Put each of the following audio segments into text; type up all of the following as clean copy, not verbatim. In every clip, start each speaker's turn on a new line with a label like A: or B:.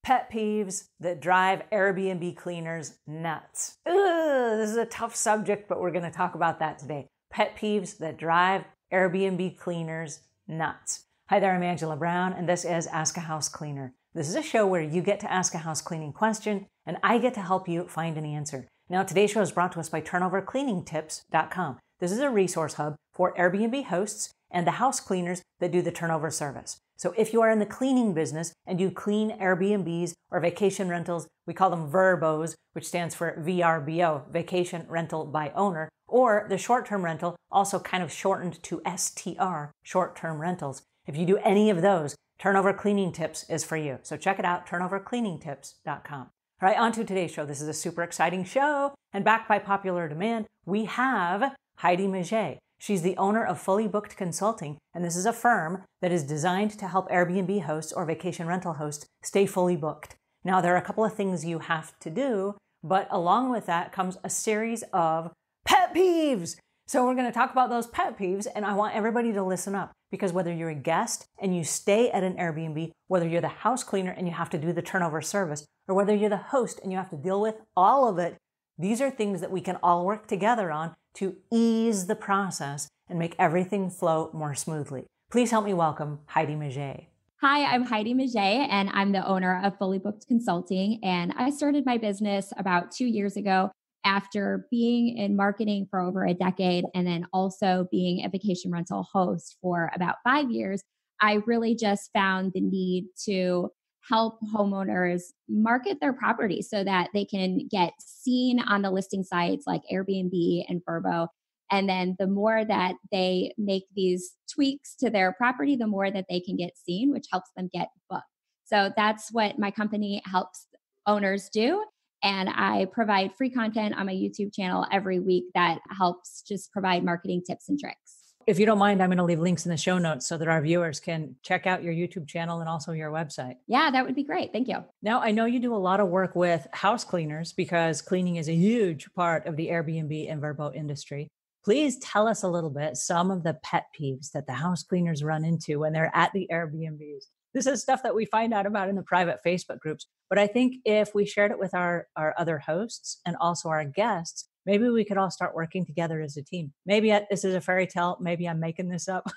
A: Pet peeves that drive Airbnb cleaners nuts. Ugh, this is a tough subject, but we're going to talk about that today. Pet peeves that drive Airbnb cleaners nuts. Hi there, I'm Angela Brown, and this is Ask a House Cleaner. This is a show where you get to ask a house cleaning question, and I get to help you find an answer. Now, today's show is brought to us by turnovercleaningtips.com. This is a resource hub for Airbnb hosts and the house cleaners that do the turnover service. So if you are in the cleaning business and you clean Airbnbs or vacation rentals, we call them VRBOs, which stands for VRBO, Vacation Rental by Owner, or the short-term rental, also kind of shortened to STR, short-term rentals. If you do any of those, Turnover Cleaning Tips is for you. So check it out, turnovercleaningtips.com. All right, on to today's show. This is a super exciting show, and backed by popular demand, we have Heidi Miget. She's the owner of Fully Booked Consulting, and this is a firm that is designed to help Airbnb hosts or vacation rental hosts stay fully booked. Now, there are a couple of things you have to do, but along with that comes a series of pet peeves. So we're going to talk about those pet peeves, and I want everybody to listen up, because whether you're a guest and you stay at an Airbnb, whether you're the house cleaner and you have to do the turnover service, or whether you're the host and you have to deal with all of it, these are things that we can all work together on to ease the process and make everything flow more smoothly. Please help me welcome Heidi Miget.
B: Hi, I'm Heidi Miget, and I'm the owner of Fully Booked Consulting. And I started my business about 2 years ago after being in marketing for over a decade and then also being a vacation rental host for about 5 years. I really just found the need to help homeowners market their property so that they can get seen on the listing sites like Airbnb and VRBO. And then the more that they make these tweaks to their property, the more that they can get seen, which helps them get booked. So that's what my company helps owners do. And I provide free content on my YouTube channel every week that helps just provide marketing tips and tricks.
A: If you don't mind, I'm going to leave links in the show notes so that our viewers can check out your YouTube channel and also your website.
B: Yeah, that would be great. Thank you.
A: Now, I know you do a lot of work with house cleaners because cleaning is a huge part of the Airbnb and VRBO industry. Please tell us a little bit, some of the pet peeves that the house cleaners run into when they're at the Airbnbs. This is stuff that we find out about in the private Facebook groups. But I think if we shared it with our other hosts and also our guests, maybe we could all start working together as a team. Maybe this is a fairy tale. Maybe I'm making this up.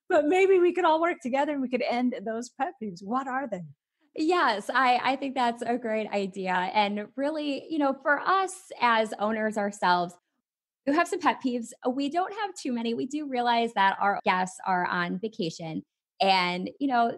A: But maybe we could all work together and we could end those pet peeves. What are they?
B: Yes, I think that's a great idea. And really, for us as owners ourselves, who have some pet peeves, we don't have too many. We do realize that our guests are on vacation and,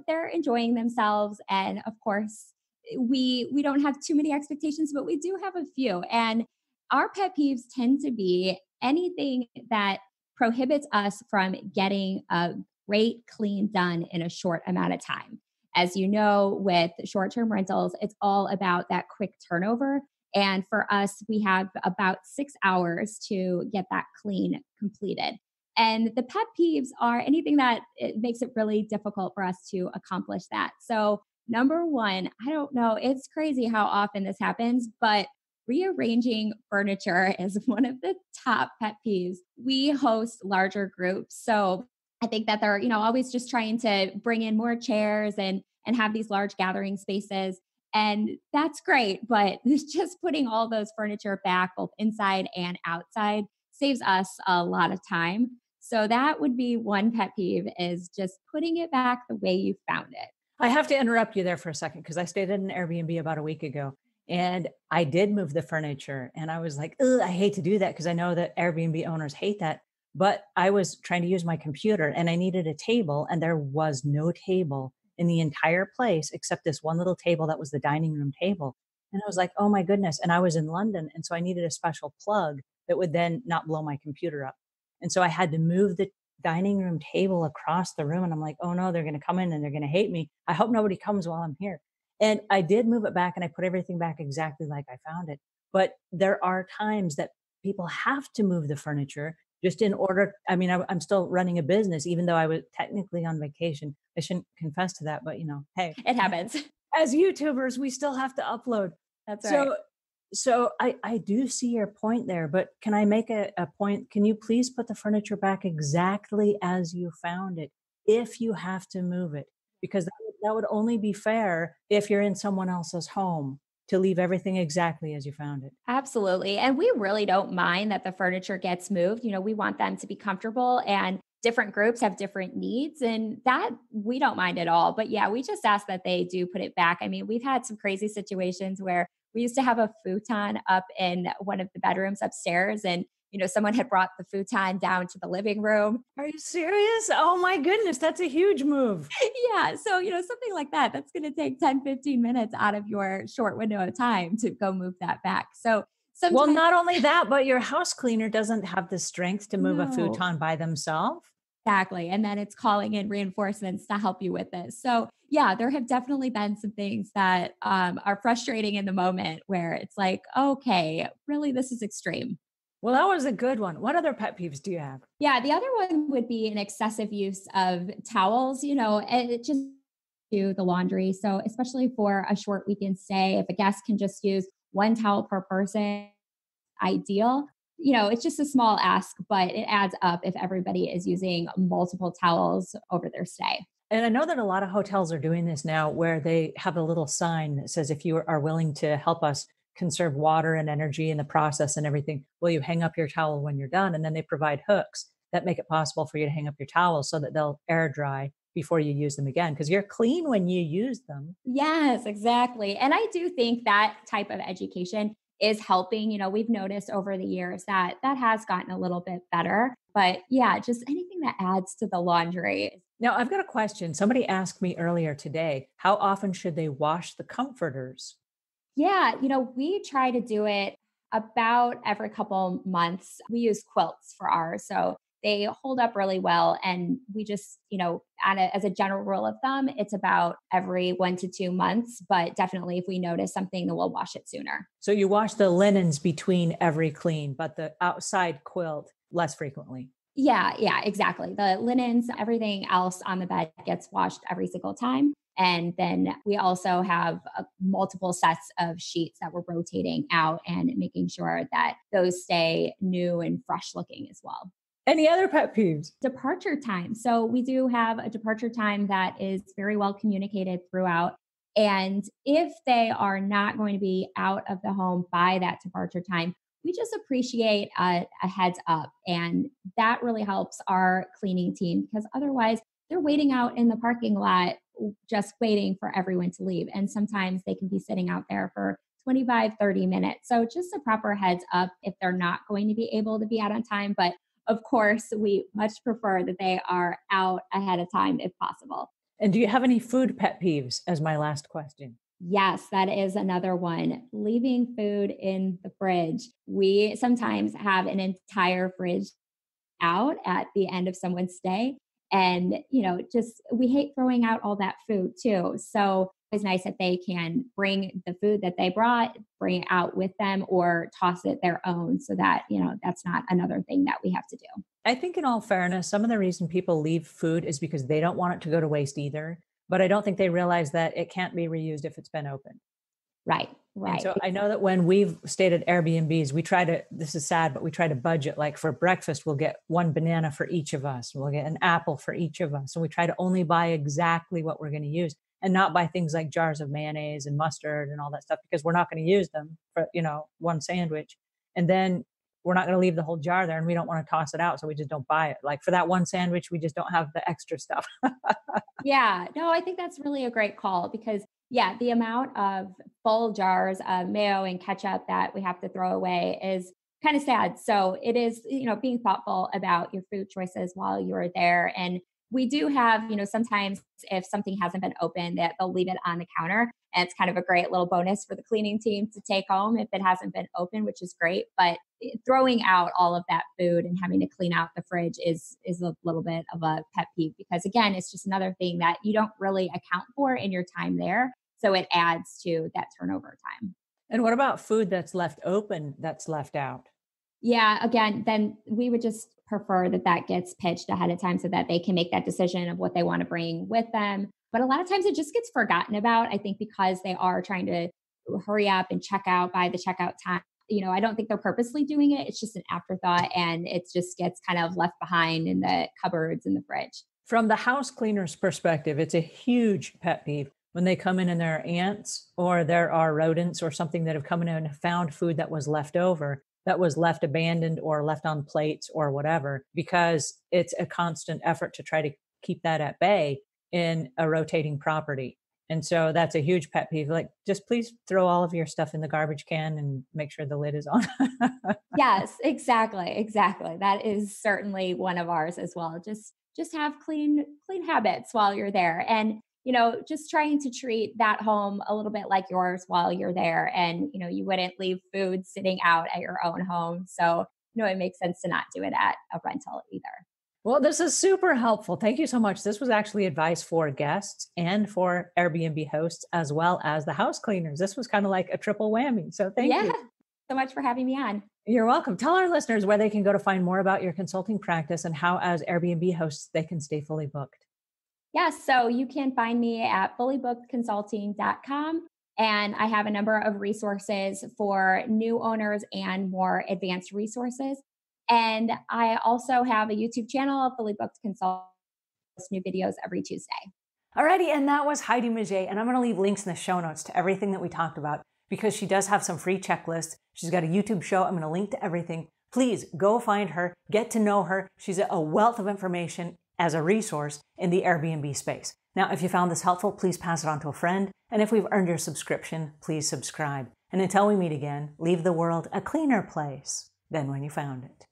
B: they're enjoying themselves. And of course, we don't have too many expectations, but we do have a few. And our pet peeves tend to be anything that prohibits us from getting a great clean done in a short amount of time. As you know, with short-term rentals, it's all about that quick turnover. And for us, we have about 6 hours to get that clean completed. And the pet peeves are anything that it makes it really difficult for us to accomplish that. So number one, I don't know, it's crazy how often this happens, but rearranging furniture is one of the top pet peeves. We host larger groups. So I think that they're, always just trying to bring in more chairs and have these large gathering spaces. And that's great, but just putting all those furniture back, both inside and outside, saves us a lot of time. So that would be one pet peeve, is just putting it back the way you found it.
A: I have to interrupt you there for a second because I stayed at an Airbnb about a week ago and I did move the furniture and I was like, I hate to do that because I know that Airbnb owners hate that. But I was trying to use my computer and I needed a table and there was no table in the entire place except this one little table that was the dining room table. And I was like, oh my goodness. And I was in London. And so I needed a special plug that would then not blow my computer up. And so I had to move the dining room table across the room. And I'm like, oh no, they're going to come in and they're going to hate me. I hope nobody comes while I'm here. And I did move it back and I put everything back exactly like I found it. But there are times that people have to move the furniture just in order. I mean, I'm still running a business, even though I was technically on vacation. I shouldn't confess to that, but hey,
B: it happens.
A: As YouTubers, we still have to upload.
B: That's right.
A: So I do see your point there, but can I make a point? Can you please put the furniture back exactly as you found it if you have to move it? Because that would that would only be fair if you're in someone else's home to leave everything exactly as you found it.
B: Absolutely. And we really don't mind that the furniture gets moved. We want them to be comfortable, and different groups have different needs, and that we don't mind at all. But yeah, we just ask that they do put it back. I mean, we've had some crazy situations where we used to have a futon up in one of the bedrooms upstairs, and someone had brought the futon down to the living room.
A: Are you serious? Oh my goodness, that's a huge move.
B: Yeah. So, something like that, that's going to take 10, 15 minutes out of your short window of time to go move that back. So
A: Well,
B: sometimes,
A: not only that, but your house cleaner doesn't have the strength to move a
B: no,
A: futon by themselves.
B: exactly. And then it's calling in reinforcements to help you with this. So, yeah, there have definitely been some things that are frustrating in the moment where it's like, okay, really, this is extreme.
A: Well, that was a good one. What other pet peeves do you have?
B: Yeah, the other one would be an excessive use of towels, and it just do the laundry. So, especially for a short weekend stay, if a guest can just use one towel per person, ideal. It's just a small ask, but it adds up if everybody is using multiple towels over their stay.
A: And I know that a lot of hotels are doing this now where they have a little sign that says, if you are willing to help us conserve water and energy in the process and everything, will you hang up your towel when you're done? And then they provide hooks that make it possible for you to hang up your towels so that they'll air dry before you use them again, because you're clean when you use them.
B: Yes, exactly. And I do think that type of education is helping. We've noticed over the years that that has gotten a little bit better. But yeah, just anything that adds to the laundry.
A: Now, I've got a question. Somebody asked me earlier today, how often should they wash the comforters?
B: Yeah, we try to do it about every couple months. We use quilts for ours, so they hold up really well. And we just, as a general rule of thumb, it's about every 1 to 2 months. But definitely, if we notice something, then we'll wash it sooner.
A: So you wash the linens between every clean, but the outside quilt less frequently.
B: Yeah, yeah, exactly. The linens, everything else on the bed gets washed every single time. And then we also have multiple sets of sheets that we're rotating out and making sure that those stay new and fresh looking as well.
A: Any other pet peeves?
B: Departure time. So we do have a departure time that is very well communicated throughout. And if they are not going to be out of the home by that departure time, we just appreciate a heads up. And that really helps our cleaning team, because otherwise they're waiting out in the parking lot, just waiting for everyone to leave. And sometimes they can be sitting out there for 25, 30 minutes. So just a proper heads up if they're not going to be able to be out on time. But of course, we much prefer that they are out ahead of time if possible.
A: And do you have any food pet peeves as my last question?
B: Yes, that is another one. Leaving food in the fridge. We sometimes have an entire fridge out at the end of someone's stay. And, just we hate throwing out all that food too. So it's nice that they can bring the food that they brought, bring it out with them, or toss it their own, so that, that's not another thing that we have to do.
A: I think, in all fairness, some of the reason people leave food is because they don't want it to go to waste either. But I don't think they realize that it can't be reused if it's been open.
B: Right,
A: And
B: right.
A: so I know that when we've stayed at Airbnbs, we try to, this is sad, but we try to budget. Like for breakfast, we'll get one banana for each of us. We'll get an apple for each of us. And we try to only buy exactly what we're going to use and not buy things like jars of mayonnaise and mustard and all that stuff, because we're not going to use them for, one sandwich. And then we're not going to leave the whole jar there, and we don't want to toss it out. So we just don't buy it. Like for that one sandwich, we just don't have the extra stuff.
B: Yeah, no, I think that's really a great call, because, yeah, the amount of full jars of mayo and ketchup that we have to throw away is kind of sad. So it is, being thoughtful about your food choices while you're there. And we do have, sometimes if something hasn't been opened, that they'll leave it on the counter. And it's kind of a great little bonus for the cleaning team to take home if it hasn't been open, which is great. But throwing out all of that food and having to clean out the fridge is a little bit of a pet peeve, because again, it's just another thing that you don't really account for in your time there. So it adds to that turnover time.
A: And what about food that's left open that's left out?
B: Yeah, again, then we would just prefer that that gets pitched ahead of time so that they can make that decision of what they want to bring with them. But a lot of times it just gets forgotten about, I think, because they are trying to hurry up and check out by the checkout time. I don't think they're purposely doing it. It's just an afterthought, and it just gets kind of left behind in the cupboards in the fridge.
A: From the house cleaner's perspective, it's a huge pet peeve when they come in and there are ants or there are rodents or something that have come in and found food that was left over, that was left abandoned or left on plates or whatever, because it's a constant effort to try to keep that at bay in a rotating property. And so that's a huge pet peeve. Like, just please throw all of your stuff in the garbage can and make sure the lid is on.
B: Yes, exactly, exactly. That is certainly one of ours as well. Just have clean habits while you're there. And just trying to treat that home a little bit like yours while you're there. And you wouldn't leave food sitting out at your own home. So, it makes sense to not do it at a rental either.
A: Well, this is super helpful. Thank you so much. This was actually advice for guests and for Airbnb hosts, as well as the house cleaners. This was kind of like a triple whammy. So thank
B: Yeah.
A: you.
B: So much for having me on.
A: You're welcome. Tell our listeners where they can go to find more about your consulting practice and how, as Airbnb hosts, they can stay fully booked.
B: Yes. So you can find me at fullybookedconsulting.com. And I have a number of resources for new owners and more advanced resources. And I also have a YouTube channel, Fully Booked Consult, new videos every Tuesday.
A: Alrighty, and that was Heidi Miget. And I'm going to leave links in the show notes to everything that we talked about, because she does have some free checklists. She's got a YouTube show. I'm going to link to everything. Please go find her, get to know her. She's a wealth of information as a resource in the Airbnb space. Now, if you found this helpful, please pass it on to a friend. And if we've earned your subscription, please subscribe. And until we meet again, leave the world a cleaner place than when you found it.